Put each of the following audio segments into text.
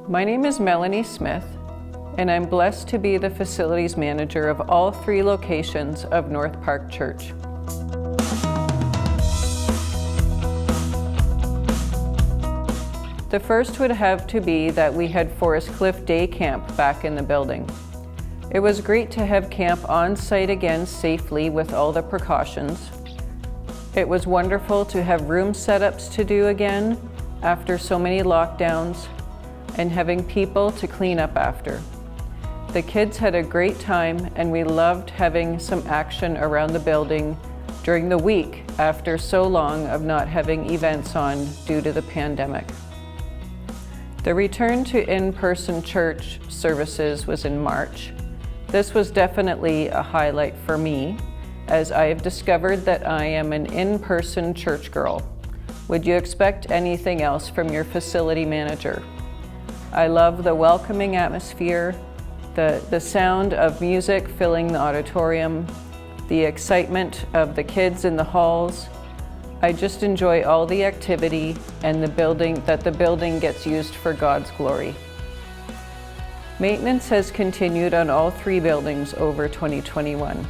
My name is Melanie Smith, and I'm blessed to be the facilities manager of all 3 locations of North Park Church. The first would have to be that we had Forest Cliff Day Camp back in the building. It was great to have camp on site again safely with all the precautions. It was wonderful to have room setups to do again after so many lockdowns and having people to clean up after. The kids had a great time and we loved having some action around the building during the week after so long of not having events on due to the pandemic. The return to in-person church services was in March. This was definitely a highlight for me, as I have discovered that I am an in-person church girl. Would you expect anything else from your facility manager? I love the welcoming atmosphere, the sound of music filling the auditorium, the excitement of the kids in the halls. I just enjoy all the activity and the building gets used for God's glory. Maintenance has continued on all 3 buildings over 2021.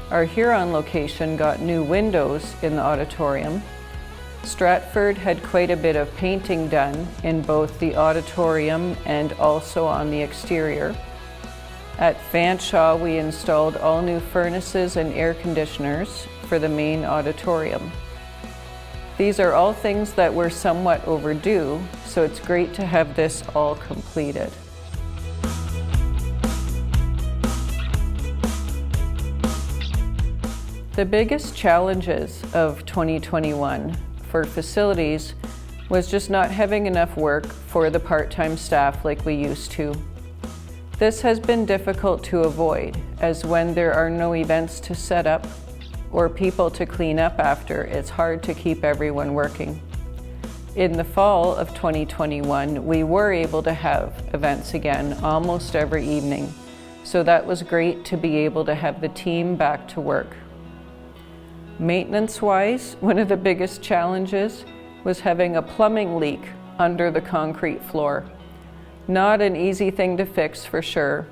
Our Huron location got new windows in the auditorium. Stratford had quite a bit of painting done in both the auditorium and also on the exterior. At Fanshawe, we installed all new furnaces and air conditioners for the main auditorium. These are all things that were somewhat overdue, so it's great to have this all completed. The biggest challenges of 2021 for facilities was just not having enough work for the part-time staff like we used to. This has been difficult to avoid, as when there are no events to set up or people to clean up after, it's hard to keep everyone working. In the fall of 2021, we were able to have events again almost every evening, so that was great to be able to have the team back to work. Maintenance-wise, one of the biggest challenges was having a plumbing leak under the concrete floor. Not an easy thing to fix for sure.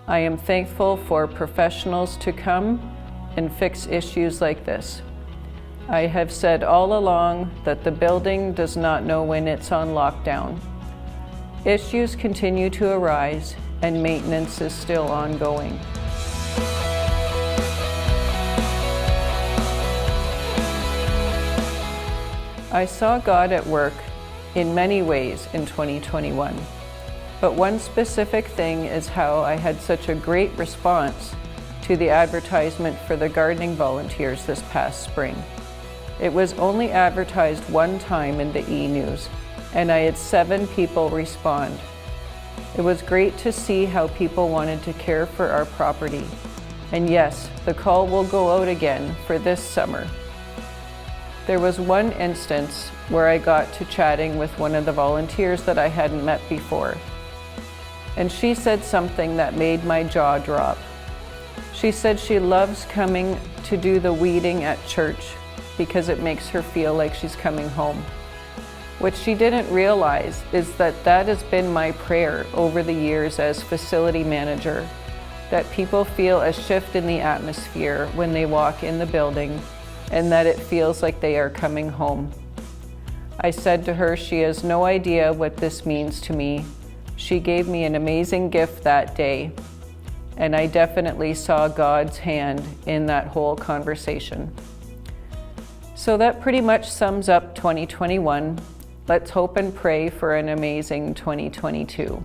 I am thankful for professionals to come and fix issues like this. I have said all along that the building does not know when it's on lockdown. Issues continue to arise and maintenance is still ongoing. I saw God at work in many ways in 2021, but one specific thing is how I had such a great response to the advertisement for the gardening volunteers this past spring. It was only advertised one time in the e-news, and I had 7 people respond. It was great to see how people wanted to care for our property. And yes, the call will go out again for this summer. There was one instance where I got to chatting with one of the volunteers that I hadn't met before. And she said something that made my jaw drop. She said she loves coming to do the weeding at church because it makes her feel like she's coming home. What she didn't realize is that that has been my prayer over the years as facility manager, that people feel a shift in the atmosphere when they walk in the building and that it feels like they are coming home. I said to her she has no idea what this means to me. She gave me an amazing gift that day, and I definitely saw God's hand in that whole conversation. So that pretty much sums up 2021. Let's hope and pray for an amazing 2022.